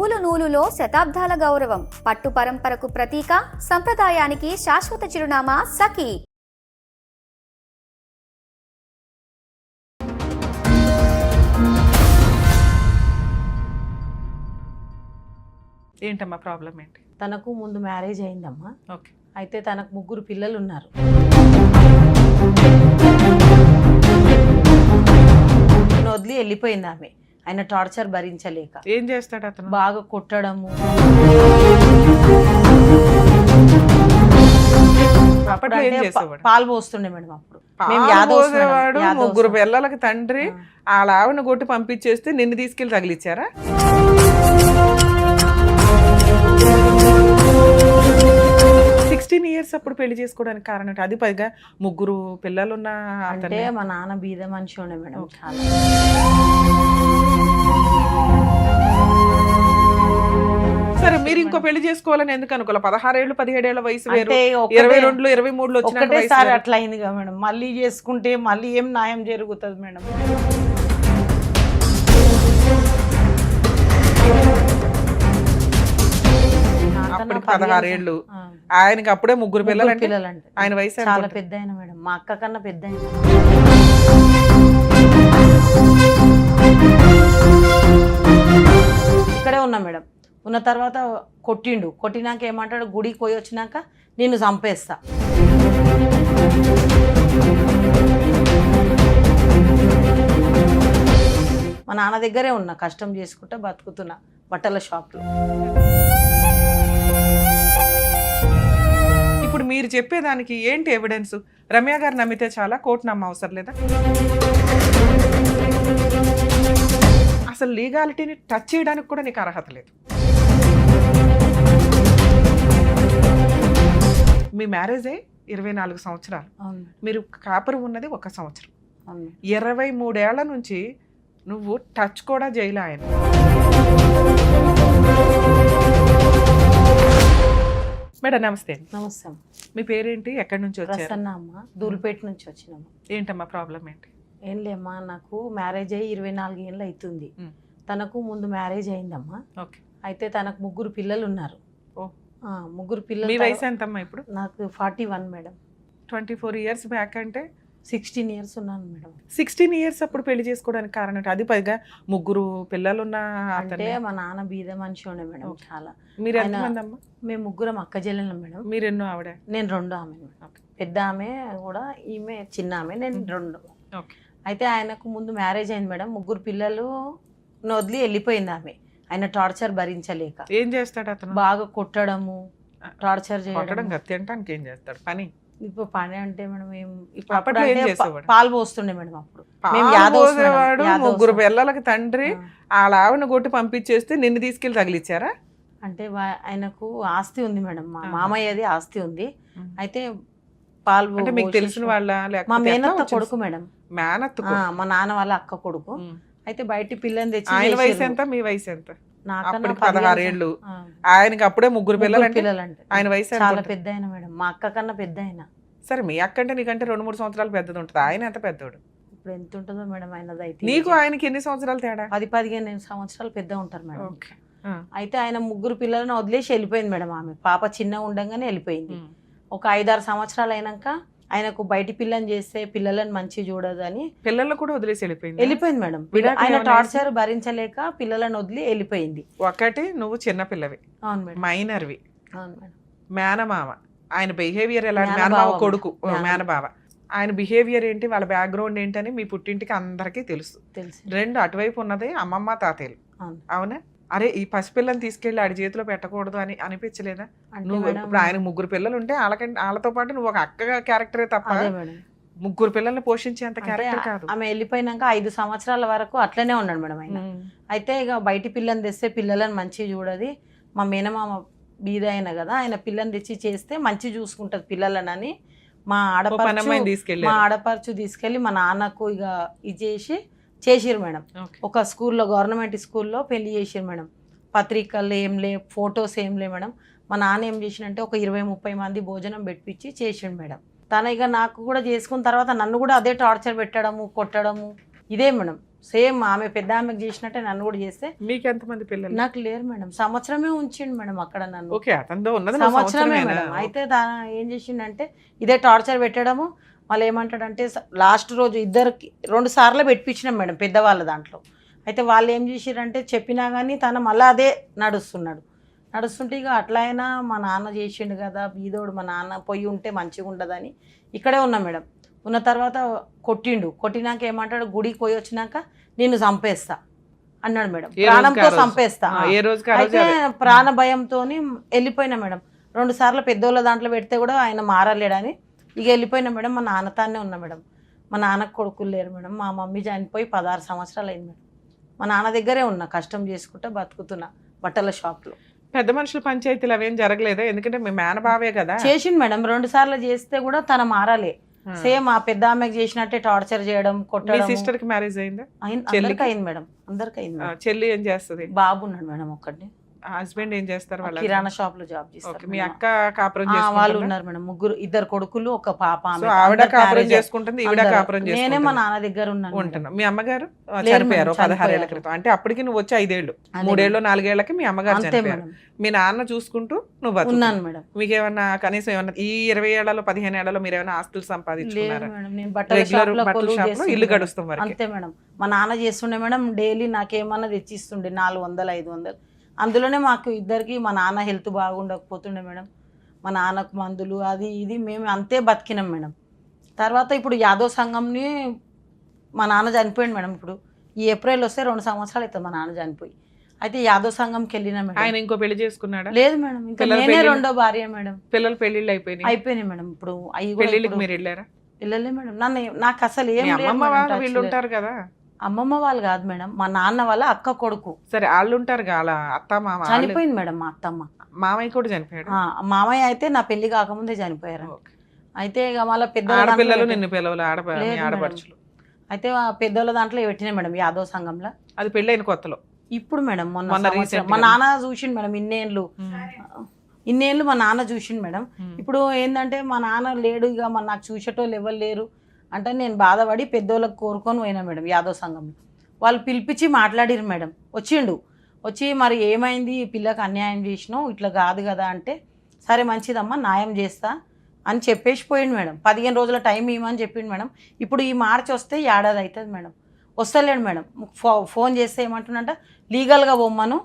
నూలు నూలులో శతాబ్దాల గౌరవం, పట్టు పరంపరకు ప్రతీక, సంప్రదాయానికి శాశ్వత చిరునామా సఖీ. ఏంటమ్మా ప్రాబ్లం ఏంటి? తనకు ముందు మ్యారేజ్ అయిందమ్మా. ఓకే. అయితే తనకు 3 పిల్లలు ఉన్నారు. వదిలి వెళ్ళిపోయింది ఆమె. ఆయన టార్చర్ భరించలేక. ఏం చేస్తాడు అతను? బాగా కొట్టడము. పాలు పోస్తుండే మేడం. అప్పుడు పోసేవాడు. 3 పిల్లలకి తండ్రి. వాళ్ళ ఆవిడని కొట్టి పంపించేస్తే నిన్ను తీసుకెళ్లి తగిలిచ్చారా? ఇయర్స్ అప్పుడు పెళ్లి చేసుకోవడానికి కారణం అది పైగా 3 పిల్లలున్న. అంటే మా నాన్న బీద మనిషి ఉండే మేడం. చాలా సరే, మీరు ఇంకో పెళ్లి చేసుకోవాలని ఎందుకు అనుకోవాలి? 16 ఏళ్ళు 17 ఏళ్ల వయసు వేరు, 22 23 ఒకటేసారి అట్లా అయిందిగా మేడం. మళ్ళీ చేసుకుంటే మళ్ళీ ఏం న్యాయం జరుగుతుంది మేడం? అప్పటికి 16 ఏళ్ళు, ఆయనకి అప్పుడే 3 పిల్లలు. పిల్లలంటే ఆయన వయసు చాలా పెద్ద ఆయన మేడం. మా అక్క కన్నా పెద్ద ఆయన. ఇక్కడే ఉన్నా మేడం. ఉన్న తర్వాత కొట్టిండు. కొట్టినాక ఏమంటాడు, గుడికి పోయి వచ్చినాక నిన్ను చంపేస్తా. మా నాన్న దగ్గరే ఉన్నా, కష్టం చేసుకుంటా బతుకుతున్నా బట్టల షాప్లో. ఇప్పుడు మీరు చెప్పేదానికి ఏంటి ఎవిడెన్స్? రమ్య గారు నమ్మితే చాలా, కోర్టు నమ్మ అవసరం లేదా? అసలు లీగాలిటీని టచ్ చేయడానికి కూడా నీకు అర్హత లేదు. మీ మ్యారేజ్ అయ్యి 24 సంవత్సరాలు, మీరు కాపురం ఉన్నది 1 సంవత్సరం. 23 ఏళ్ల నుంచి నువ్వు టచ్ కూడా చేయలే ఆయన. మేడం నమస్తే. నమస్తే. మీ పేరేంటి? ఎక్కడి నుంచి వచ్చారు? ప్రసన్న అమ్మ, దూల్పేట నుంచి వచ్చినాము. ఏంటమ్మా ప్రాబ్లం ఏంటి? ఏం లేమ్మా, నాకు మ్యారేజ్ అయ్యి 24 ఏళ్ళు అవుతుంది. తనకు ముందు మ్యారేజ్ అయిందమ్మా. ఓకే. అయితే తనకు 3 పిల్లలు ఉన్నారు. 3 పిల్లలు. మీ వయసు ఎంతమ్మా ఇప్పుడు? నాకు 41 మేడం. 24 ఇయర్స్ బ్యాక్ అంటే 16 ఇయర్స్ ఉన్నాను మేడం. 16 ఇయర్స్ అప్పుడు పెళ్లి చేసుకోవడానికి కారణం అది పైగా 3 పిల్లలున్న. అంటే మా నాన్న బీద మనిషి ఉండే మేడం. చాలా. మీరు ఎంతమంది అమ్మా? మేము 3 అక్క చెల్లెలు మేడం. మీరు ఎన్నో ఆవిడ? నేను 2 ఆమె. పెద్ద ఆమె కూడా, ఈమె చిన్న ఆమె, నేను 2. అయితే ఆయనకు ముందు మ్యారేజ్ అయింది మేడం. 3 పిల్లలు వదిలి వెళ్ళిపోయింది ఆమె. ఆయన టార్చర్ భరించలేక. ఏం చేస్తాడు అతను? బాగా కొట్టడము, టార్చర్ చేయడం. తినడానికి ఏం చేస్తాడు పని? ఇప్పుడు పని అంటే మేడం ఇప్పుడు పాలు పోస్తుండే మేడం. అప్పుడు పోసేవాడు. 3 పిల్లలకి తండ్రి. వాళ్ళ ఆవిడని కొట్టి పంపించేస్తే నిన్ను తీసుకెళ్లి తగిలిచ్చారా? అంటే ఆయనకు ఆస్తి ఉంది మేడం. మా మామయ్యది ఆస్తి ఉంది. అయితే పాలు అంటే మీకు తెలిసిన వాళ్ళ? మా మేనత్త కొడుకు మేడం. మేనత్త? మా నాన్న వాళ్ళ అక్క కొడుకు. అయితే బయట పిల్లని తెచ్చి. ఆయన వయసు ఎంత? మీ వయసు ఎంత? నాకన్నా 16 ఏళ్ళు, ఆయనకి అప్పుడే 3 పిల్లలు. ఆయన వయసు చాలా పెద్ద ఆయన మేడం. మా అక్క కన్నా పెద్ద ఆయన. సరే, మీ అక్క అంటే నీకంటే 2-3 సంవత్సరాలు పెద్దది ఉంటుంది. ఆయన ఎంత పెద్దోడు? ఇప్పుడు ఎంత ఉంటుందో మేడం ఆయనది. అయితే నీకు ఆయనకి ఎన్ని సంవత్సరాలు తేడా? 10-15 సంవత్సరాలు పెద్ద ఉంటారు మేడం. అయితే ఆయన 3 పిల్లలను వదిలేసి వెళ్ళిపోయింది మేడం. ఆమె పాప చిన్న ఉండగానే వెళ్ళిపోయింది. ఒక 5-6 సంవత్సరాలు అయినాక ఆయనకు బయట పిల్లని చేస్తే పిల్లలను మంచి చూడదు అని పిల్లలు కూడా వదిలేసి వెళ్ళిపోయింది మేడం. ఆయన టార్చర్ భరించలేక పిల్లలను వదిలి వెళ్ళిపోయింది. ఒకటి నువ్వు చిన్న పిల్లవి. అవును మేడం. మైనర్వి. అవును మేడం. మేనమామ ఆయన బిహేవియర్ ఎలా? మేనమామ కొడుకు, మేనబావ. ఆయన బిహేవియర్ ఏంటి, వాళ్ళ బ్యాక్గ్రౌండ్ ఏంటని మీ పుట్టింటికి అందరికీ తెలుసు. 2 అటువైపు ఉన్నది అమ్మమ్మ తాతయ్యలు. అవునా? అరే, ఈ పసిపిల్లని తీసుకెళ్లి ఆడి చేతిలో పెట్టకూడదు అని అనిపించలేదా? నువ్వు ఇప్పుడు ఆయన 3 పిల్లలు ఉంటే వాళ్ళతో పాటు నువ్వు ఒక అక్క క్యారెక్టరే తప్ప 3 పిల్లల్ని పోషించేంత క్యారెక్టర్ కాదు. ఆమె వెళ్ళిపోయినాక 5 సంవత్సరాల వరకు అట్లనే ఉన్నాడు మేడం ఆయన. అయితే ఇక బయట పిల్లని తెస్తే పిల్లలను మంచి చూడది. మా మేనమామ బీద అయిన కదా, ఆయన పిల్లని తెచ్చి చేస్తే మంచి చూసుకుంటది పిల్లలనని మా ఆడపరచు తీసుకెళ్లి మా నాన్నకు ఇక ఇది చేసిరు మేడం. ఒక స్కూల్లో, గవర్నమెంట్ స్కూల్లో పెళ్లి చేసిరు మేడం. పత్రికలు ఏం లే, ఫొటోస్ ఏం లే మేడం. మా నాన్న ఏం చేసినంటే ఒక 20-30 మంది భోజనం పెట్టించి చేసిండు మేడం. తన ఇక నాకు కూడా చేసుకున్న తర్వాత నన్ను కూడా అదే టార్చర్ పెట్టడము, కొట్టడము, ఇదే మేడం. సేమ్ ఆమె పెద్ద ఆమెకు చేసినట్టే నన్ను కూడా చేస్తే మీకు ఎంతమంది పిల్లలు? నాకు లేరు మేడం, సంవత్సరమే ఉంచిండు మేడం అక్కడ నన్ను. ఓకే, అతనితో ఉన్నది సంవత్సరమే మేడం. అయితే ఏం చేసిండంటే ఇదే టార్చర్ పెట్టడము. మళ్ళీ ఏమంటాడంటే లాస్ట్ రోజు ఇద్దరికి 2 సార్లు పెట్టించినాం మేడం పెద్దవాళ్ళ దాంట్లో. అయితే వాళ్ళు ఏం చేసిరంటే చెప్పినా కానీ తను మళ్ళీ అదే నడుస్తుంటే ఇక అట్లా అయినా మా నాన్న చేసిండు కదా బీదోడు, మా నాన్న పోయి ఉంటే మంచిగా ఉండదని ఇక్కడే ఉన్నా మేడం. ఉన్న తర్వాత కొట్టినాక ఏమంటాడు, గుడికి పోయి వచ్చినాక నిన్ను చంపేస్తా అన్నాడు మేడం, ప్రాణంతో చంపేస్తా. అయితే ప్రాణ భయంతో వెళ్ళిపోయినా మేడం. 2 సార్లు పెద్దోళ్ళ దాంట్లో పెడితే కూడా ఆయన మారలేడని ఇక వెళ్ళిపోయినా మేడం. మా నాన్నతానే ఉన్నా మేడం. మా నాన్నకు కొడుకులు లేరు మేడం. మా మమ్మీ చనిపోయి 16 సంవత్సరాలు అయింది మేడం. మా నాన్న దగ్గరే ఉన్నా, కష్టం చేసుకుంటా బతుకుతున్నా బట్టల షాప్లో. పెద్ద మనుషుల పంచాయతీలు అవేం జరగలేదా? ఎందుకంటే మీ మేనబావే కదా. చేసిండు మేడం, 2 సార్లు చేస్తే కూడా తన మారాలే. సేమ్ ఆ పెద్ద ఆమెకు చేసినట్టే టార్చర్ చేయడం, కొట్టడం. సిస్టర్ కి మ్యారేజ్ అయిందా? అందరికి అయింది మేడం, అందరికి అయింది. చెల్లి ఏం చేస్తుంది? బాబు ఉన్నాడు మేడం ఒక్కడిని. హస్బెండ్ ఏం చేస్తారు? వాళ్ళ కిరాణా షాప్ లో జాబ్ చేస్తారు. మీ అక్క కాపురం వాళ్ళు ఉన్నారు మేడం, 2 కొడుకులు, ఒక పాప. ఆవిడ కాపురం చేసుకుంటుంది, ఈవిడ కాపురం చేసుకుంటుంది. నేనే మా నాన్న దగ్గర ఉన్నాను. మీ అమ్మగారు చనిపోయారు 16 ఏళ్ల క్రితం. అంటే అప్పటికి నువ్వు వచ్చి 5 ఏళ్ళు, 3 ఏళ్ళు 4 ఏళ్లకి మీ అమ్మగారు చనిపోయారు. మీ నాన్న చూసుకుంటూ నువ్వు ఉన్నాను మేడం. మీకేమన్నా కనీసం ఏమన్నా ఈ 20 ఏళ్లలో 15 ఏళ్లలో మీరు ఏమైనా ఆస్తులు సంపాదించుకున్నారా? ఇల్లు గడుస్తాం అంతే మేడం. మా నాన్న చేస్తుండే మేడం, డైలీ నాకేమన్నా తెచ్చిస్తుండే 400 500. అందులోనే మాకు ఇద్దరికి మా నాన్న హెల్త్ బాగుండకపోతుండే మేడం. మా నాన్నకు మందులు అది ఇది మేము అంతే బతికినాం మేడం. తర్వాత ఇప్పుడు యాదవ్ సంఘంని మా నాన్న చనిపోయింది మేడం. ఇప్పుడు ఈ ఏప్రిల్ వస్తే 2 సంవత్సరాలు అవుతుంది మా నాన్న చనిపోయి. అయితే యాదవ్ సంఘంకి వెళ్ళినా మేడం. ఆయన ఇంకో పెళ్లి చేసుకున్నాడా? లేదు మేడం, ఇంకా నేనే 2వ భార్య మేడం. పిల్లల పెళ్లిళ్ళు అయిపోయినాయి మేడం. ఇప్పుడు పెళ్లిళ్ళకి మీరు వెళ్ళారా? వెళ్ళలే మేడం. నాకు అసలు ఏం వీళ్ళు ఉంటారు కదా. అమ్మమ్మ వాళ్ళు కాదు మేడం, మా నాన్న వాళ్ళ అక్క కొడుకు. సరే, వాళ్ళు ఉంటారు కదా, అత్త మామ. చనిపోయింది మేడం మా అత్తమ్మ. మామయ్య కూడా చనిపోయాడు. మామయ్య అయితే నా పెళ్లి కాకముందే చనిపోయారు. అయితే ఇక మళ్ళీ పెద్దలు నిన్ను పిల్లలు ఆడపడుచులు. అయితే పెద్దోళ్ళ దాంట్లో పెట్టినా మేడం యాదవ్ సంఘంలో. అది పెళ్ళైన కొత్తలో. ఇప్పుడు మేడం మొన్న మా నాన్న చూసిండు మేడం. ఇన్నేళ్ళు మా నాన్న చూసిండు మేడం. ఇప్పుడు ఏంటంటే మా నాన్న లేడు, ఇక నాకు చూసేటోళ్ళు ఎవరు లేరు అంటే నేను బాధపడి పెద్దోళ్ళకి కోరుకొని పోయినా మేడం యాదవ్ సంఘంలో. వాళ్ళు పిలిపించి మాట్లాడిరు మేడం. వచ్చి మరి ఏమైంది, ఈ పిల్లకి అన్యాయం చేసినావు, ఇట్లా కాదు కదా అంటే, సరే మంచిదమ్మా న్యాయం చేస్తా అని చెప్పేసి పోయిండు మేడం. 15 రోజుల టైం ఇవ్వమని చెప్పిండు మేడం. ఇప్పుడు ఈ మార్చి వస్తే 1 ఏడాది అవుతుంది మేడం. వస్తలేడు మేడం. ఫోన్ చేస్తే ఏమంటున్నాడంటే లీగల్గా పోమ్మను,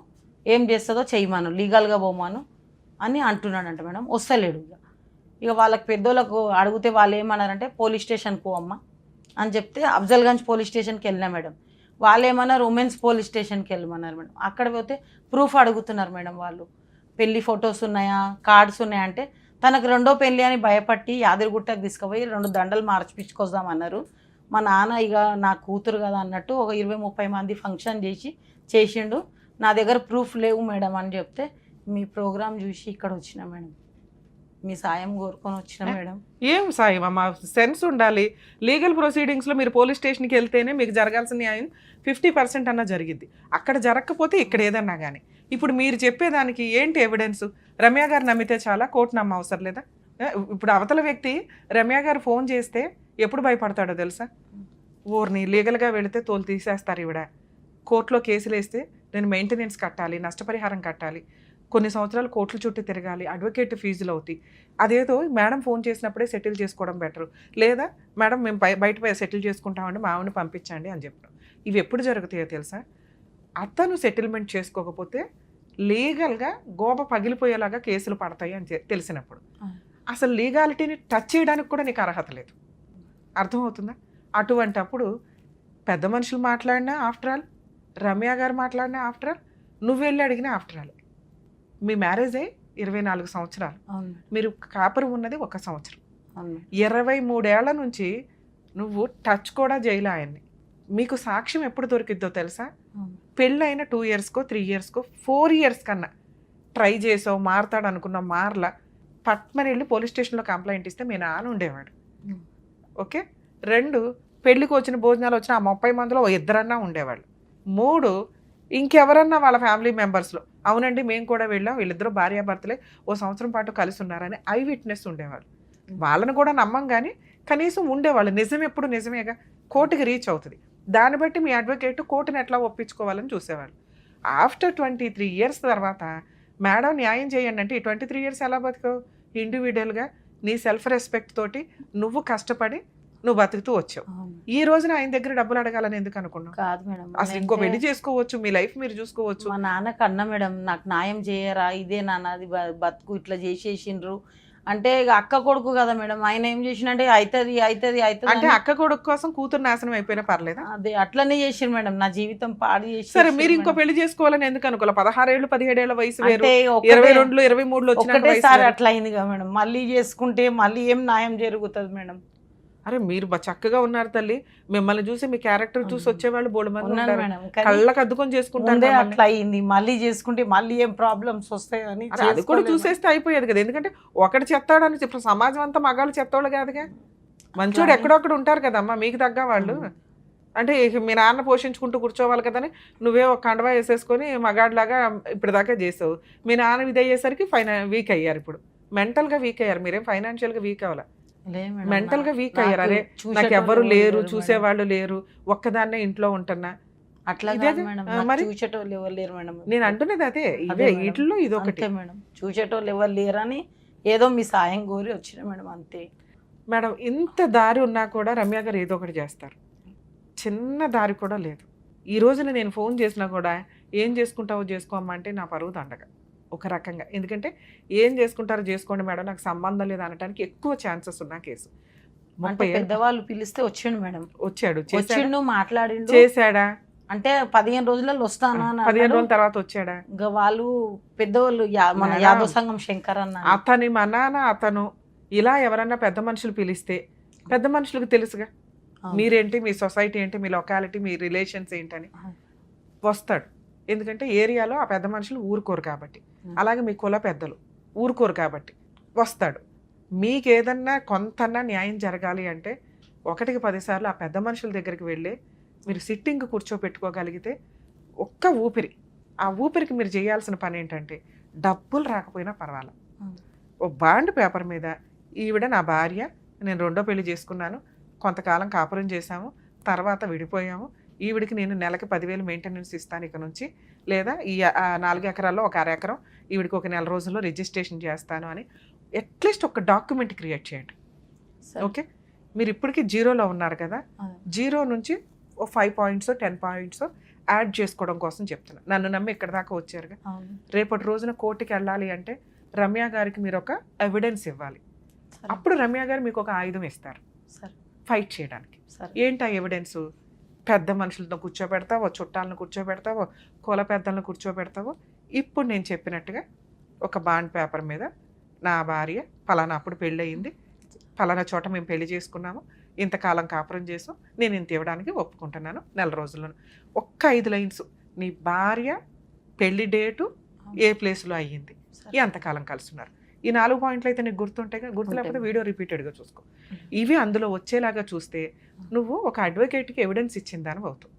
ఏం చేస్తుందో చెయ్యమను, లీగల్గా పోమ్మను అని అంటున్నాడంట మేడం. వస్తలేడు. ఇక వాళ్ళకి పెద్దోళ్ళకు అడిగితే వాళ్ళు ఏమన్నారంటే పోలీస్ స్టేషన్కి పోవమ్మా అని చెప్తే అఫ్జల్గంజ్ పోలీస్ స్టేషన్కి వెళ్ళినా మేడం. వాళ్ళు ఏమన్నారు ఉమెన్స్ పోలీస్ స్టేషన్కి వెళ్ళమన్నారు మేడం. అక్కడ పోతే ప్రూఫ్ అడుగుతున్నారు మేడం వాళ్ళు. పెళ్లి ఫొటోస్ ఉన్నాయా, కార్డ్స్ ఉన్నాయా అంటే తనకు 2వ పెళ్లి అని భయపట్టి యాదగిరిగుట్టకు తీసుకుపోయి 2 దండలు మార్చిపించుకొద్దామన్నారు. మా నాన్న ఇక నా కూతురు కదా అన్నట్టు ఒక 20-30 మంది ఫంక్షన్ చేసిండు. నా దగ్గర ప్రూఫ్ లేవు మేడం అని చెప్తే మీ ప్రోగ్రామ్ చూసి ఇక్కడ వచ్చిన మేడం, మీ సాయం కోరుకొని వచ్చిన మేడం. ఏం సాయం అమ్మా, సెన్స్ ఉండాలి. లీగల్ ప్రొసీడింగ్స్లో మీరు పోలీస్ స్టేషన్కి వెళ్తేనే మీకు జరగాల్సిన న్యాయం 50% అన్నా జరిగిద్ది. అక్కడ జరగకపోతే ఇక్కడ ఏదన్నా కానీ. ఇప్పుడు మీరు చెప్పేదానికి ఏంటి ఎవిడెన్స్? రమ్య గారు నమ్మితే చాలా, కోర్టు నమ్మ అవసరం లేదా? ఇప్పుడు అవతల వ్యక్తి రమ్య గారు ఫోన్ చేస్తే ఎప్పుడు భయపడతాడో తెలుసా? ఊరిని లీగల్గా వెళితే తోలు తీసేస్తారు, ఈవిడ కోర్టులో కేసులు వేస్తే నేను మెయింటెనెన్స్ కట్టాలి, నష్టపరిహారం కట్టాలి, కొన్ని సంవత్సరాలు కోర్టుల చుట్టూ తిరగాలి, అడ్వకేట్ ఫీజులు అవుతాయి. అదేదో మేడం ఫోన్ చేసినప్పుడే సెటిల్ చేసుకోవడం బెటర్. లేదా మేడం మేము బయట సెటిల్ చేసుకుంటామండి, మా ఆవిడని పంపించండి అని చెప్పడం. ఇవి ఎప్పుడు జరుగుతాయో తెలుసా? అతను సెటిల్మెంట్ చేసుకోకపోతే లీగల్గా గోప పగిలిపోయేలాగా కేసులు పడతాయి అని తెలిసినప్పుడు అసలు లీగాలిటీని టచ్ చేయడానికి కూడా నీకు అర్హత లేదు. అర్థమవుతుందా? అటువంటి అప్పుడు పెద్ద మనుషులు మాట్లాడినా ఆఫ్టర్ ఆల్, రమ్య గారు మాట్లాడినా ఆఫ్టర్ ఆల్, నువ్వు వెళ్ళి అడిగినా ఆఫ్టర్ ఆల్. మీ మ్యారేజ్ అయ్యి 24 సంవత్సరాలు, మీరు కాపురం ఉన్నది 1 సంవత్సరం. 23 ఏళ్ల నుంచి నువ్వు టచ్ కూడా చేయలే ఆయన్ని. మీకు సాక్ష్యం ఎప్పుడు దొరికిద్దో తెలుసా? పెళ్ళైన 2 ఇయర్స్కో 3 ఇయర్స్కో 4 ఇయర్స్ కన్నా ట్రై చేసావు, మారతాడు అనుకున్న మార్ల పట్మని వెళ్ళి పోలీస్ స్టేషన్లో కంప్లైంట్ ఇస్తే మీ నాన్న ఉండేవాడు. ఓకే. 2, పెళ్ళికి వచ్చిన భోజనాలు వచ్చిన ఆ 30 మందిలో 2 ఉండేవాళ్ళు. 3, ఇంకెవరన్నా వాళ్ళ ఫ్యామిలీ మెంబర్స్లో అవునండి మేము కూడా వెళ్ళాం, వీళ్ళిద్దరూ భార్యాభర్తలే 1 సంవత్సరం పాటు కలిసి ఉన్నారని ఐ విట్నెస్ ఉండేవాళ్ళు. వాళ్ళని కూడా నమ్మం కానీ కనీసం ఉండేవాళ్ళు. నిజం ఎప్పుడు నిజమేగా, కోర్టుకి రీచ్ అవుతుంది. దాన్ని బట్టి మీ అడ్వకేట్ కోర్టుని ఎట్లా ఒప్పించుకోవాలని చూసేవాళ్ళు. ఆఫ్టర్ 23 years తర్వాత మేడం న్యాయం చేయండి అంటే ఈ 23 years ఎలా బతికావు? ఇండివిజువల్గా నీ సెల్ఫ్ రెస్పెక్ట్ తోటి నువ్వు కష్టపడి నువ్వు బతుకుతూ వచ్చావు. ఈ రోజున ఆయన దగ్గర డబ్బులు అడగాలని ఎందుకు అనుకున్నావు? కాదు మేడం, అసలు ఇంకో పెళ్లి చేసుకోవచ్చు, మీ లైఫ్ మీరు చూసుకోవచ్చు. మా నాన్నకు అన్న మేడం, నాకు న్యాయం చేయరా, ఇదే నాన్న అది బతుకు ఇట్లా చేసేసిండ్రు అంటే ఇక అక్క కొడుకు కదా మేడం, ఆయన ఏం చేసినంటే అవుతుంది అవుతుంది అవుతుంది అంటే అక్క కొడుకు కోసం కూతురు నాశనం అయిపోయినా పర్లేదా? అదే అట్లనే చేసిండు మేడం, నా జీవితం పాడు చేసి. సరే మీరు ఇంకో పెళ్లి చేసుకోవాలని ఎందుకు అనుకోవాలి? 16 ఏళ్ళు 17 ఏళ్ల వయసు వేరు, 22 23 ఒకటేసారి అట్లా అయింది కదా మేడం. మళ్ళీ చేసుకుంటే మళ్ళీ ఏం న్యాయం జరుగుతుంది మేడం? అరే మీరు చక్కగా ఉన్నారు తల్లి, మిమ్మల్ని చూసి మీ క్యారెక్టర్ చూసి వచ్చేవాళ్ళు బోడు మంది ఉన్నాను ఉంటారు. మేడం, కానీ కళ్ళకు అద్దుకొని చేసుకుంటారు. ముందే అట్లా అయింది, మళ్ళీ చేసుకుంటే మళ్ళీ ఏం ప్రాబ్లమ్స్ వస్తాయని అరే అది కూడా చూసేస్తే అయిపోయేది కదా. ఎందుకంటే ఒకటి చెత్తాడని ఇప్పుడు సమాజం అంతా మగాళ్ళు చెత్తోళ్ళు కాదుగా, మంచోడు ఎక్కడొక్కడ ఉంటారు కదమ్మా మీకు తగ్గ వాళ్ళు. అంటే మీ నాన్న పోషించుకుంటూ కూర్చోవాలి కదని నువ్వే ఒక కండవా వేసేసుకొని మగాడిలాగా ఇప్పటిదాకా చేసావు. మీ నాన్న ఇది అయ్యేసరికి వీక్ అయ్యారు, ఇప్పుడు మెంటల్గా వీక్ అయ్యారు. మీరేం ఫైనాన్షియల్గా వీక్ అవ్వాలి, మెంటల్ గా వీక్ అయ్యారు. అరే నాకు ఎవ్వరు లేరు, చూసేవాళ్ళు లేరు, ఒక్కదాన్నే ఇంట్లో ఉంటున్నా అట్లా మరి చూసేటోళ్ళు ఎవరు లేరు మేడం. నేను అంటున్నది అదే, ఇవే వీటిలో ఇది ఒకటి మేడం, చూసేటోళ్ళు ఎవరు లేరని ఏదో మీ సాయం కోరి వచ్చిన మేడం, అంతే మేడం. ఇంత దారి ఉన్నా కూడా రమ్య గారు ఏదో ఒకటి చేస్తారు, చిన్న దారి కూడా లేదు. ఈ రోజున నేను ఫోన్ చేసినా కూడా ఏం చేసుకుంటావో చేసుకోమ్మా అంటే నా పరువు దండగా ఒక రకంగా. ఎందుకంటే ఏం చేసుకుంటారో చేసుకోండి మేడం, నాకు సంబంధం లేదు అనడానికి ఎక్కువ ఛాన్సెస్ ఉన్న కేసు. పెద్దవాళ్ళు పిలిస్తే వచ్చాడు మేడం, వచ్చాడు, చేసాడు, మాట్లాడిండు, చేశాడా అంటే 15 రోజులలో వస్తానా, 15 రోజుల తర్వాత వచ్చాడా? ఇంకా వాళ్ళు పెద్దవాళ్ళు మన యాదవ సంఘం శంకర్ అన్న అతని మా నాన్న అతను ఇలా ఎవరన్నా పెద్ద మనుషులు పిలిస్తే పెద్ద మనుషులకు తెలుసుగా మీరేంటి, మీ సొసైటీ ఏంటి, మీ లొకాలిటీ, మీ రిలేషన్స్ ఏంటని వస్తాడు. ఎందుకంటే ఏరియాలో ఆ పెద్ద మనుషులు ఊరుకోరు కాబట్టి, అలాగే మీ కుల పెద్దలు ఊరుకోరు కాబట్టి వస్తాడు. మీకు ఏదన్నా కొంతన్నా న్యాయం జరగాలి అంటే 1కి 10 సార్లు ఆ పెద్ద మనుషుల దగ్గరికి వెళ్ళి మీరు సిట్టింగ్ కూర్చోపెట్టుకోగలిగితే ఒక్క ఊపిరి, ఆ ఊపిరికి మీరు చేయాల్సిన పని ఏంటంటే డబ్బులు రాకపోయినా పర్వాలేదు, ఓ బాండ్ పేపర్ మీద ఈవిడ నా భార్య, నేను 2వ పెళ్లి చేసుకున్నాను, కొంతకాలం కాపురం చేశాము, తర్వాత విడిపోయాము, ఈవిడికి నేను నెలకి 10,000 మెయింటెనెన్స్ ఇస్తాను ఇక నుంచి, లేదా ఈ 4 ఎకరాల్లో ఒక 1/2 ఎకరం ఈవిడికి ఒక నెల రోజుల్లో రిజిస్ట్రేషన్ చేస్తాను అని అట్లీస్ట్ ఒక డాక్యుమెంట్ క్రియేట్ చేయండి. ఓకే, మీరు ఇప్పటికీ జీరోలో ఉన్నారు కదా, జీరో నుంచి ఓ 5 points 10 points యాడ్ చేసుకోవడం కోసం చెప్తున్నా. నన్ను నమ్మి ఇక్కడ దాకా వచ్చారుగా, రేపటి రోజున కోర్టుకి వెళ్ళాలి అంటే రమ్య గారికి మీరు ఒక ఎవిడెన్స్ ఇవ్వాలి. అప్పుడు రమ్య గారు మీకు ఒక ఆయుధం ఇస్తారు ఫైట్ చేయడానికి. ఏంటి ఆ ఎవిడెన్స్? పెద్ద మనుషులతో కూర్చోబెడతావో, చుట్టాలను కూర్చోబెడతావో, కుల పెద్దలను కూర్చోబెడతావో, ఇప్పుడు నేను చెప్పినట్టుగా ఒక బాండ్ పేపర్ మీద నా భార్య పలానా అప్పుడు పెళ్ళి అయింది, పలానా చోట మేము పెళ్లి చేసుకున్నాము, ఇంతకాలం కాపురం చేసాం, నేను ఇంత ఇవ్వడానికి ఒప్పుకుంటున్నాను నెల రోజుల్లోనూ. ఒక్క 5 lines, నీ భార్య పెళ్లి డేటు ఏ ప్లేస్లో అయ్యింది, ఎంతకాలం కలుస్తున్నారు, ఈ 4 points అయితే నీకు గుర్తుంటాయి కదా, గుర్తు లేకపోతే వీడియో రిపీటెడ్గా చూసుకో. ఇవి అందులో వచ్చేలాగా చూస్తే నువ్వు ఒక అడ్వకేట్కి ఎవిడెన్స్ ఇచ్చిందని అవుతావు.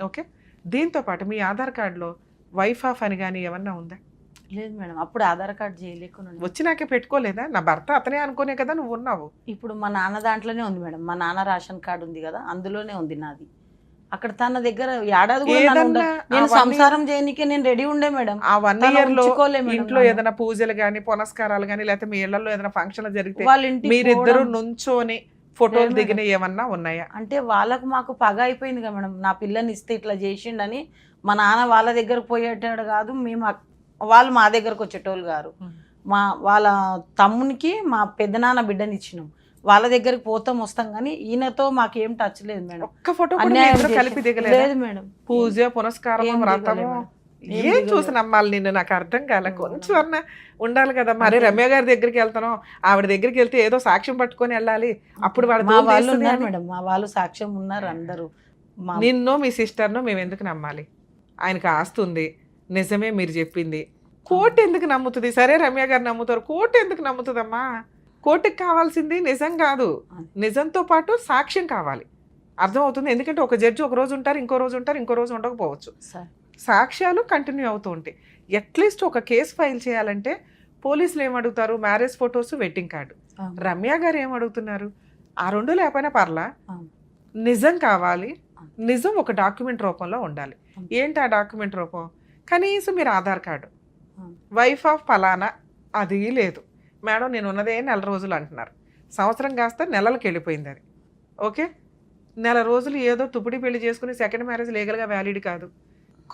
ఓకే, దీంతో పాటు మీ ఆధార్ కార్డులో వైఫ్ ఆఫ్ అని కానీ ఏమన్నా ఉందా? లేదు మేడం, అప్పుడు ఆధార్ కార్డు చేయలేకుండా వచ్చినాకే పెట్టుకోలేదా? నా భర్త అతనే అనుకునే కదా నువ్వు ఉన్నావు. ఇప్పుడు మా నాన్న దాంట్లోనే ఉంది మేడం, మా నాన్న రేషన్ కార్డు ఉంది కదా, అందులోనే ఉంది నాది. అక్కడ తన దగ్గర ఏడాది కూడా నేను సంసారం చేయనికే నేను రెడీ ఉండే మేడం. ఆ 1 year లో ఇంట్లో ఏదైనా పూజలు గానీ పునస్కారాలు గానీ లేకపోతే మీ ఇళ్లలో ఏదైనా ఫంక్షన్లు జరిగితే మీరిద్దరు నుంచోని ఫోటోలు దిగిన ఏమన్నా ఉన్నాయా? అంటే వాళ్ళకు మాకు పగ అయిపోయింది కదా మేడం, నా పిల్లని ఇస్తే ఇట్లా చేసిండని. మా నాన్న వాళ్ళ దగ్గరకు పోయేటాడు కాదు, మేము వాళ్ళు మా దగ్గరకు వచ్చేటోళ్ళు గారు. వాళ్ళ తమ్మునికి మా పెద్దనాన్న బిడ్డని ఇచ్చినాం, వాళ్ళ దగ్గరికి పోతాం వస్తాం కానీ ఈయనతో మాకేం టచ్ లేదు మేడం. ఒక్క ఫోటో కలిపి దిగలేదు మేడం. పూజ పునస్కారం వ్రతము ఏం చూసి నమ్మాలి నిన్ను? నాకు అర్థం కాలే. కొంచెం అన్న ఉండాలి కదా. మరి రమ్య గారి దగ్గరికి వెళ్తాను, ఆవిడ దగ్గరికి వెళ్తే ఏదో సాక్ష్యం పట్టుకొని వెళ్ళాలి. అప్పుడు వాళ్ళు ఉన్నారు మేడం, మా వాళ్ళు సాక్ష్యం ఉన్నారు అందరూ. నిన్ను మీ సిస్టర్ను మేము ఎందుకు నమ్మాలి? ఆయనకు ఆస్తుంది నిజమే మీరు చెప్పింది, కోర్టు ఎందుకు నమ్ముతుంది? సరే రమ్య గారు నమ్ముతారు, కోర్టు ఎందుకు నమ్ముతుందమ్మా? కోర్టుకి కావాల్సింది నిజం కాదు, నిజంతో పాటు సాక్ష్యం కావాలి. అర్థమవుతుంది? ఎందుకంటే ఒక జడ్జి ఒక రోజు ఉంటారు, ఇంకో రోజు ఉంటారు, ఇంకో రోజు ఉండకపోవచ్చు. సాక్ష్యాలు కంటిన్యూ అవుతూ ఉంటాయి. అట్లీస్ట్ ఒక కేసు ఫైల్ చేయాలంటే పోలీసులు ఏమడుగుతారు? Marriage photos, wedding card. Ramya garu ఏమడుగుతున్నారు? ఆ 2 లేకపోయినా పర్లా, నిజం కావాలి, నిజం ఒక డాక్యుమెంట్ రూపంలో ఉండాలి. ఏంటి ఆ డాక్యుమెంట్ రూపం? కనీసం మీరు ఆధార్ కార్డు, వైఫ్ ఆఫ్ ఫలానా, అది లేదు మేడం, నేను ఉన్నదే నెల రోజులు అంటున్నారు. సంవత్సరం కాస్త నెలలకు వెళ్ళిపోయింది అది. ఓకే, నెల రోజులు ఏదో తుపిడి పెళ్లి చేసుకుని సెకండ్ మ్యారేజ్ లీగల్గా వ్యాలిడ్ కాదు.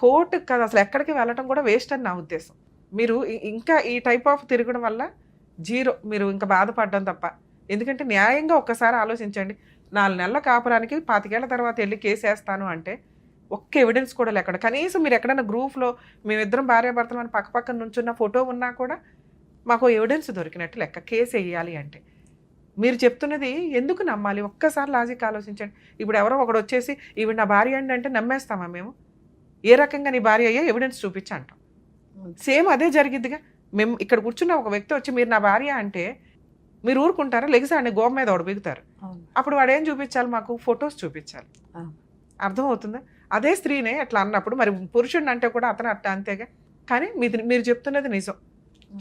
కోర్టుకు కాదు, అసలు ఎక్కడికి వెళ్ళటం కూడా వేస్ట్ అని నా ఉద్దేశం. మీరు ఇంకా ఈ టైప్ ఆఫ్ తిరగడం వల్ల జీరో, మీరు ఇంకా బాధపడడం తప్ప. ఎందుకంటే న్యాయంగా ఒక్కసారి ఆలోచించండి. 4 నెలల కాపురానికి 25 ఏళ్ల తర్వాత వెళ్ళి కేసు వేస్తాను అంటే ఒక్క ఎవిడెన్స్ కూడా లేకుండా, కనీసం మీరు ఎక్కడైనా గ్రూప్లో మేమిద్దరం భార్యాభర్తలు అని పక్క పక్కన నుంచున్న ఫోటో ఉన్నా కూడా మాకు ఎవిడెన్స్ దొరికినట్టు లెక్క కేసు వేయాలి అంటే. మీరు చెప్తున్నది ఎందుకు నమ్మాలి? ఒక్కసారి లాజిక్ ఆలోచించండి. ఇప్పుడు ఎవరో ఒకడు వచ్చేసి ఈవిడ నా భార్య అండి అంటే నమ్మేస్తామా మేము? ఏ రకంగా నీ భార్య అయ్యా ఎవిడెన్స్ చూపించి అంటాం. సేమ్ అదే జరిగిద్దిగా. మేము ఇక్కడ కూర్చున్న ఒక వ్యక్తి వచ్చి మీరు నా భార్య అంటే మీరు ఊరుకుంటారా? లెగిసాండి గోమ మీద ఒకడు బిగుతారు. అప్పుడు వాడు ఏం చూపించాలి? మాకు ఫొటోస్ చూపించాలి. అర్థమవుతుందా? అదే స్త్రీనే అట్లా అన్నప్పుడు మరి పురుషుడిని అంటే కూడా అతను అట్లా అంతేగా. కానీ మీరు చెప్తున్నది నిజం.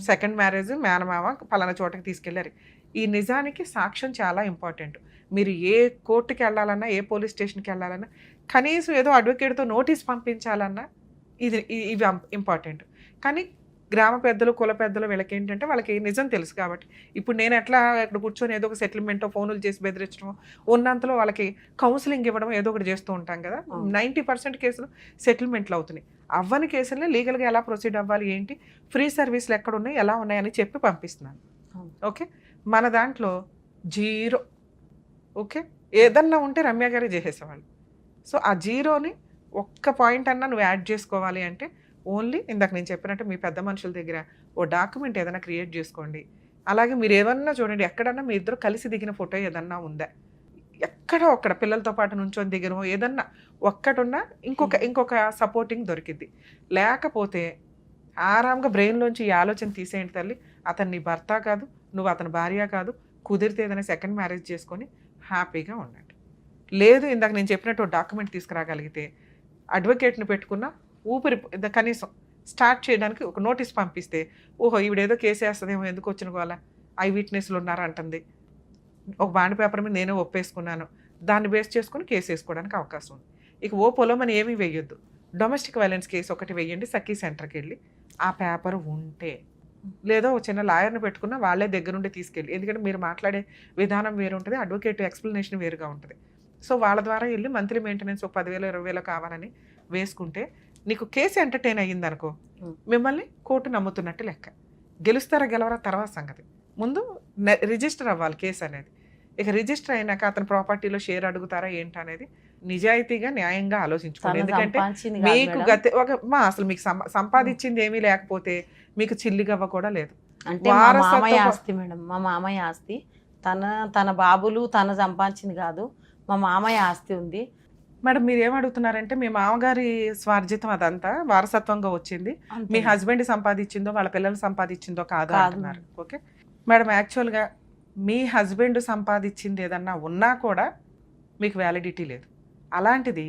సెకండ్ మ్యారేజ్ మేనమామ పలానా చోటకి తీసుకెళ్లారు. ఈ నిజానికి సాక్ష్యం చాలా ఇంపార్టెంట్. మీరు ఏ కోర్టుకి వెళ్ళాలన్నా, ఏ పోలీస్ స్టేషన్కి వెళ్ళాలన్నా, కనీసం ఏదో అడ్వకేట్తో నోటీస్ పంపించాలన్నా ఇవి ఇంపార్టెంట్. కానీ గ్రామ పెద్దలు, కుల పెద్దలు వీళ్ళకి ఏంటంటే వాళ్ళకి నిజం తెలుసు కాబట్టి ఇప్పుడు నేను ఎట్లా ఇక్కడ కూర్చొని ఏదో ఒక సెటిల్మెంటో ఫోన్లు చేసి బెదిరించడం, ఉన్నంతలో వాళ్ళకి కౌన్సిలింగ్ ఇవ్వడం ఏదో ఒకటి చేస్తూ ఉంటాం కదా. 90% కేసులు సెటిల్మెంట్లు అవుతున్నాయి. అవ్వని కేసులనే లీగల్గా ఎలా ప్రొసీడ్ అవ్వాలి, ఏంటి ఫ్రీ సర్వీసులు ఎక్కడ ఉన్నాయి, ఎలా ఉన్నాయని చెప్పి పంపిస్తున్నాను. ఓకే, మన దాంట్లో జీరో. ఓకే, ఏదన్నా ఉంటే రమ్య గారే చేసేసేవాళ్ళు. సో ఆ జీరోని ఒక్క పాయింట్ అన్నా నువ్వు యాడ్ చేసుకోవాలి అంటే ఓన్లీ ఇందాక నేను చెప్పినట్టు మీ పెద్ద మనుషుల దగ్గర ఓ డాక్యుమెంట్ ఏదైనా క్రియేట్ చేసుకోండి. అలాగే మీరు ఏమన్నా చూడండి, ఎక్కడన్నా మీ ఇద్దరు కలిసి దిగిన ఫోటో ఏదన్నా ఉందా, ఎక్కడో ఒక్కడ పిల్లలతో పాటు నుంచొని దిగడం ఏదన్నా ఒక్కటున్నా ఇంకొక సపోర్టింగ్ దొరికిద్ది. లేకపోతే ఆరాంగా బ్రెయిన్లోంచి ఈ ఆలోచన తీసేయండి తల్లి. అతను నీ భర్త కాదు, నువ్వు అతని భార్య కాదు. కుదిరితే ఏదైనా సెకండ్ మ్యారేజ్ చేసుకొని హ్యాపీగా ఉండండి. లేదు ఇందాక నేను చెప్పినట్టు డాక్యుమెంట్ తీసుకురాగలిగితే అడ్వకేట్ని పెట్టుకున్న ఊపిరి కనీసం స్టార్ట్ చేయడానికి ఒక నోటీస్ పంపిస్తే, ఓహో ఈవిడేదో కేసు వేస్తుందేమో, ఎందుకు వచ్చిన వాళ్ళ ఐ విట్నెస్లు ఉన్నారంటుంది, ఒక బాండ్ పేపర్ మీద నేనే ఒప్పేసుకున్నాను, దాన్ని బేస్ చేసుకుని కేసు వేసుకోవడానికి అవకాశం ఉంది. ఇక ఓ పొలమని ఏమీ వేయొద్దు, డొమెస్టిక్ వైలెన్స్ కేసు ఒకటి వేయండి. సఖీ సెంటర్కి వెళ్ళి ఆ పేపర్ ఉంటే, లేదో ఒక చిన్న లాయర్ని పెట్టుకున్న వాళ్ళే దగ్గరుండి తీసుకెళ్ళి, ఎందుకంటే మీరు మాట్లాడే విధానం వేరు ఉంటుంది, అడ్వకేట్ ఎక్స్ప్లెనేషన్ వేరుగా ఉంటుంది. సో వాళ్ళ ద్వారా వెళ్ళి మంత్లీ మెయింటెనెన్స్ ఒక 10,000 20,000 కావాలని వేసుకుంటే నీకు కేసు ఎంటర్టైన్ అయ్యింది అనుకో, మిమ్మల్ని కోర్టు నమ్ముతున్నట్టు లెక్క. గెలుస్తారా గెలవరా తర్వాత సంగతి. ముందు రిజిస్టర్ అవ్వాలి కేసు అనేది. ఇక రిజిస్టర్ అయినాక అతని ప్రాపర్టీలో షేర్ అడుగుతారా ఏంటి అనేది నిజాయితీగా న్యాయంగా ఆలోచించుకోండి. ఎందుకంటే మీకు అసలు మీకు సంపాదించింది ఏమీ లేకపోతే మీకు చిల్లిగవ్వ కూడా లేదు. అంటే మా మామయ్య ఆస్తి మేడం, మా మామయ్య ఆస్తి తన బాబులు తన సంపాదించింది కాదు, మా మామయ్య ఆస్తి ఉంది మేడం. మీరు ఏమడుగుతున్నారంటే మీ మామగారి స్వార్జితం అదంతా వారసత్వంగా వచ్చింది, మీ హస్బెండ్ సంపాదించిందో వాళ్ళ పిల్లలు సంపాదించిందో కాదు అంటున్నారు. ఓకే మేడం, యాక్చువల్గా మీ హస్బెండ్ సంపాదించింది ఏదన్నా ఉన్నా కూడా మీకు వ్యాలిడిటీ లేదు. అలాంటిది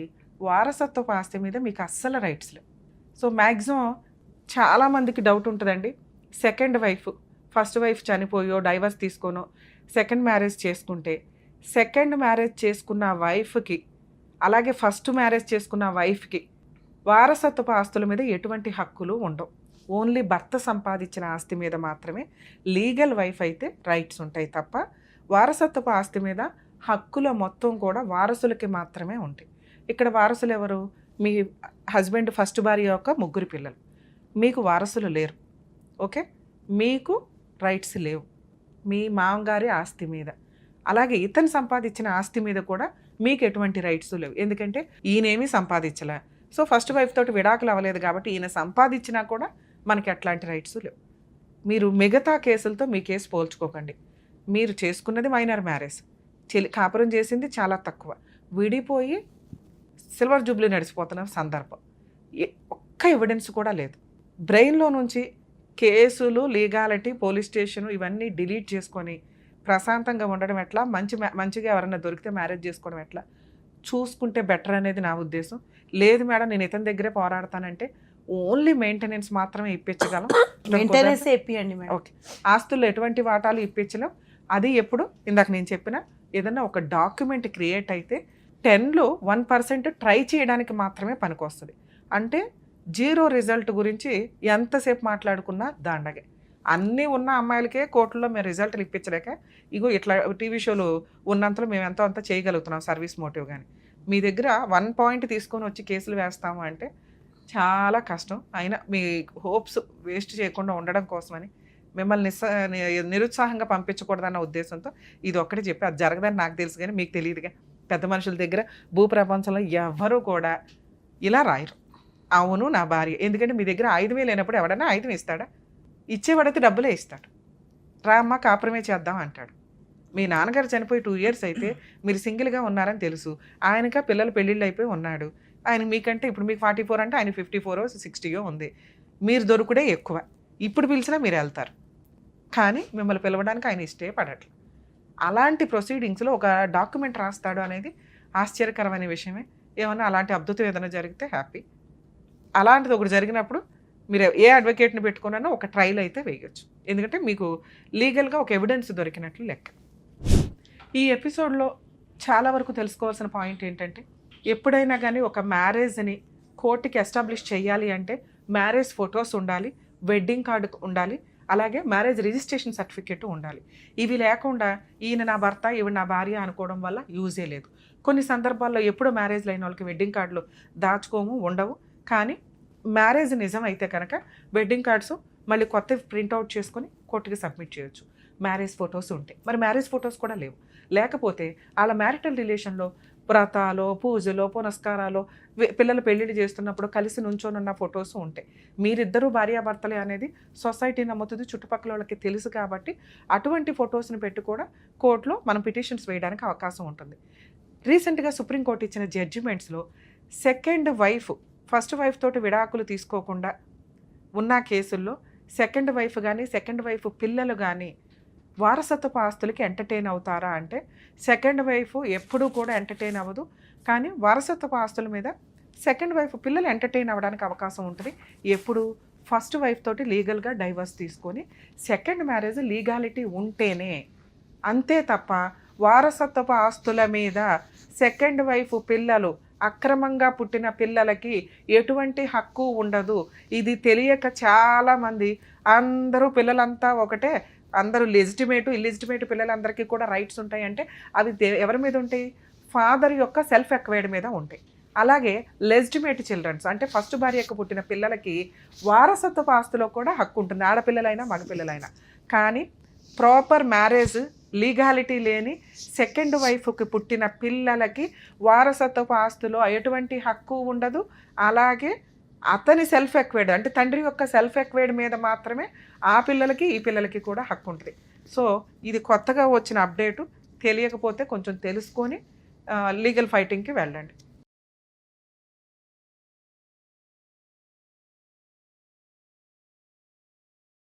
వారసత్వపు ఆస్తి మీద మీకు అస్సలు రైట్స్ లేవు. సో మ్యాక్సిమం చాలామందికి డౌట్ ఉంటుందండి, సెకండ్ వైఫ్ ఫస్ట్ వైఫ్ చనిపోయో డైవర్స్ తీసుకోనో సెకండ్ మ్యారేజ్ చేసుకుంటే, సెకండ్ మ్యారేజ్ చేసుకున్న వైఫ్కి అలాగే ఫస్ట్ మ్యారేజ్ చేసుకున్న వైఫ్కి వారసత్వపు ఆస్తుల మీద ఎటువంటి హక్కులు ఉండవు. ఓన్లీ భర్త సంపాదించిన ఆస్తి మీద మాత్రమే లీగల్ వైఫ్ అయితే రైట్స్ ఉంటాయి తప్ప వారసత్వపు ఆస్తి మీద హక్కుల మొత్తం కూడా వారసులకి మాత్రమే ఉంటాయి. ఇక్కడ వారసులు ఎవరు? మీ హస్బెండ్ ఫస్ట్ భార్య యొక్క 3 పిల్లలు. మీకు వారసులు లేరు. ఓకే, మీకు రైట్స్ లేవు మీ మామగారి ఆస్తి మీద. అలాగే ఇతను సంపాదించిన ఆస్తి మీద కూడా మీకు ఎటువంటి రైట్స్ లేవు, ఎందుకంటే ఈయనేమీ సంపాదించలే. సో ఫస్ట్ వైఫ్ తోటి విడాకులు అవ్వలేదు కాబట్టి ఈయన సంపాదించినా కూడా మనకి ఎట్లాంటి రైట్స్ లేవు. మీరు మిగతా కేసులతో మీ కేసు పోల్చుకోకండి. మీరు చేసుకున్నది మైనర్ మ్యారేజ్, కాపురం చేసింది చాలా తక్కువ, విడిపోయి సిల్వర్ జూబ్లీ నడిచిపోతున్న సందర్భం, ఒక్క ఎవిడెన్స్ కూడా లేదు. బ్రెయిన్లో నుంచి కేసులు, లీగాలిటీ, పోలీస్ స్టేషను ఇవన్నీ డిలీట్ చేసుకొని ప్రశాంతంగా ఉండడం ఎట్లా, మంచిగా ఎవరైనా దొరికితే మ్యారేజ్ చేసుకోవడం ఎట్లా చూసుకుంటే బెటర్ అనేది నా ఉద్దేశం. లేదు మేడం నేను ఇతని దగ్గరే పోరాడతానంటే ఓన్లీ మెయింటెనెన్స్ మాత్రమే ఇప్పించగలం. ఓకే, ఆస్తుల్లో ఎటువంటి వాటాలు ఇప్పించలేం. అది ఎప్పుడు ఇందాక నేను చెప్పిన ఏదన్నా ఒక డాక్యుమెంట్ క్రియేట్ అయితే 10లో 1% ట్రై చేయడానికి మాత్రమే పనికొస్తుంది. అంటే 0 రిజల్ట్ గురించి ఎంతసేపు మాట్లాడుకున్నా దండగే. అన్నీ ఉన్న అమ్మాయిలకే కోర్టులో మేము రిజల్ట్లు ఇప్పించలేక ఇగో ఇట్లా టీవీ షోలు ఉన్నంతలో మేము ఎంతో అంత చేయగలుగుతున్నాం సర్వీస్ మోటివ్ కానీ. మీ దగ్గర 1 పాయింట్ తీసుకొని వచ్చి కేసులు వేస్తాము అంటే చాలా కష్టం. అయినా మీ హోప్స్ వేస్ట్ చేయకుండా ఉండడం కోసమని మిమ్మల్ని నిరుత్సాహంగా పంపించకూడదన్న ఉద్దేశంతో ఇది ఒక్కటి చెప్పి అది జరగదని నాకు తెలుసు కానీ మీకు తెలియదుగా. పెద్ద మనుషుల దగ్గర భూప్రపంచంలో ఎవరు కూడా ఇలా రాయరు అవును నా భార్య. ఎందుకంటే మీ దగ్గర 5,000 లేనప్పుడు ఎవడన్నా 5 ఇస్తాడా? ఇచ్చేవాడైతే డబ్బులే ఇస్తాడు. రా అమ్మ కాపురమే చేద్దాం అంటాడు. మీ నాన్నగారు చనిపోయి 2 years అయితే మీరు సింగిల్గా ఉన్నారని తెలుసు. ఆయనకా పిల్లలు పెళ్ళిళ్ళు అయిపోయి ఉన్నాడు. ఆయన మీకంటే ఇప్పుడు మీకు 44 అంటే ఆయన 54 60 ఉంది. మీరు దొరుకుడే ఎక్కువ. ఇప్పుడు పిలిచినా మీరు వెళ్తారు కానీ మిమ్మల్ని పిలవడానికి ఆయన ఇష్టపడట్లేదు. అలాంటి ప్రొసీడింగ్స్లో ఒక డాక్యుమెంట్ రాస్తాడు అనేది ఆశ్చర్యకరమైన విషయమే. ఏమన్నా అలాంటి అద్భుతం ఏదైనా జరిగితే హ్యాపీ. అలాంటిది ఒకటి జరిగినప్పుడు మీరు ఏ అడ్వకేట్ని పెట్టుకున్నా ఒక ట్రయల్ అయితే వేయచ్చు. ఎందుకంటే మీకు లీగల్గా ఒక ఎవిడెన్స్ దొరికినట్లు లెక్క. ఈ ఎపిసోడ్లో చాలా వరకు తెలుసుకోవాల్సిన పాయింట్ ఏంటంటే ఎప్పుడైనా కానీ ఒక మ్యారేజ్ని కోర్టుకి ఎస్టాబ్లిష్ చేయాలి అంటే మ్యారేజ్ ఫొటోస్ ఉండాలి, వెడ్డింగ్ కార్డు ఉండాలి, అలాగే మ్యారేజ్ రిజిస్ట్రేషన్ సర్టిఫికేట్ ఉండాలి. ఇవి లేకుండా ఈయన నా భర్త ఈవిడ నా భార్య అనుకోవడం వల్ల యూజే లేదు. కొన్ని సందర్భాల్లో ఎప్పుడు మ్యారేజ్ అయిన వాళ్ళకి వెడ్డింగ్ కార్డులు దాచుకోము ఉండవు. కానీ మ్యారేజ్ నిజం అయితే కనుక వెడ్డింగ్ కార్డ్స్ మళ్ళీ కొత్త ప్రింట్అవుట్ చేసుకొని కోర్టుకి సబ్మిట్ చేయొచ్చు మ్యారేజ్ ఫొటోస్ ఉంటాయి. మరి మ్యారేజ్ ఫొటోస్ కూడా లేవు. లేకపోతే వాళ్ళ మ్యారిటల్ రిలేషన్లో వ్రతాలో పూజలో పునస్కారాలు పిల్లలు పెళ్ళిళ్ళు చేస్తున్నప్పుడు కలిసి నుంచోనున్న ఫొటోస్ ఉంటాయి. మీరిద్దరూ భార్యాభర్తలే అనేది సొసైటీ నమ్ముతుంది, చుట్టుపక్కల వాళ్ళకి తెలుసు. కాబట్టి అటువంటి ఫొటోస్ని పెట్టి కూడా కోర్టులో మనం పిటిషన్స్ వేయడానికి అవకాశం ఉంటుంది. రీసెంట్గా సుప్రీంకోర్టు ఇచ్చిన జడ్జిమెంట్స్లో సెకండ్ వైఫ్ ఫస్ట్ వైఫ్ తోటి విడాకులు తీసుకోకుండా ఉన్న కేసుల్లో సెకండ్ వైఫ్ కానీ సెకండ్ వైఫ్ పిల్లలు కానీ వారసత్వపు ఆస్తులకి ఎంటర్టైన్ అవుతారా అంటే సెకండ్ వైఫ్ ఎప్పుడూ కూడా ఎంటర్టైన్ అవ్వదు. కానీ వారసత్వపు ఆస్తుల మీద సెకండ్ వైఫ్ పిల్లలు ఎంటర్టైన్ అవ్వడానికి అవకాశం ఉంటుంది. ఎప్పుడు ఫస్ట్ వైఫ్ తోటి లీగల్గా డైవర్స్ తీసుకొని సెకండ్ మ్యారేజ్ లీగాలిటీ ఉంటేనే. అంతే తప్ప వారసత్వపు ఆస్తుల మీద సెకండ్ వైఫ్ పిల్లలు అక్రమంగా పుట్టిన పిల్లలకి ఎటువంటి హక్కు ఉండదు. ఇది తెలియక చాలామంది అందరూ పిల్లలంతా ఒకటే, అందరూ లెజిటిమేటు ఇల్లిజిటిమేట్ పిల్లలందరికీ కూడా రైట్స్ ఉంటాయి అంటే అవి ఎవరి మీద ఉంటాయి? ఫాదర్ యొక్క సెల్ఫ్ ఎక్వైర్డ్ మీద ఉంటాయి. అలాగే లెజిటిమేట్ చిల్డ్రన్స్ అంటే ఫస్ట్ భార్యకు పుట్టిన పిల్లలకి వారసత్వపు ఆస్తిలో కూడా హక్కు ఉంటుంది, ఆడపిల్లలైనా మగపిల్లలైనా. కానీ ప్రాపర్ మ్యారేజ్ లీగాలిటీ లేని సెకండ్ వైఫ్కి పుట్టిన పిల్లలకి వారసత్వపు ఆస్తులో ఎటువంటి హక్కు ఉండదు. అలాగే అతని సెల్ఫ్ ఎక్వైర్డ్ అంటే తండ్రి యొక్క సెల్ఫ్ ఎక్వైర్డ్ మీద మాత్రమే ఆ పిల్లలకి ఈ పిల్లలకి కూడా హక్కు ఉంటుంది. సో ఇది కొత్తగా వచ్చిన అప్డేటు. తెలియకపోతే కొంచెం తెలుసుకొని లీగల్ ఫైటింగ్కి వెళ్ళండి.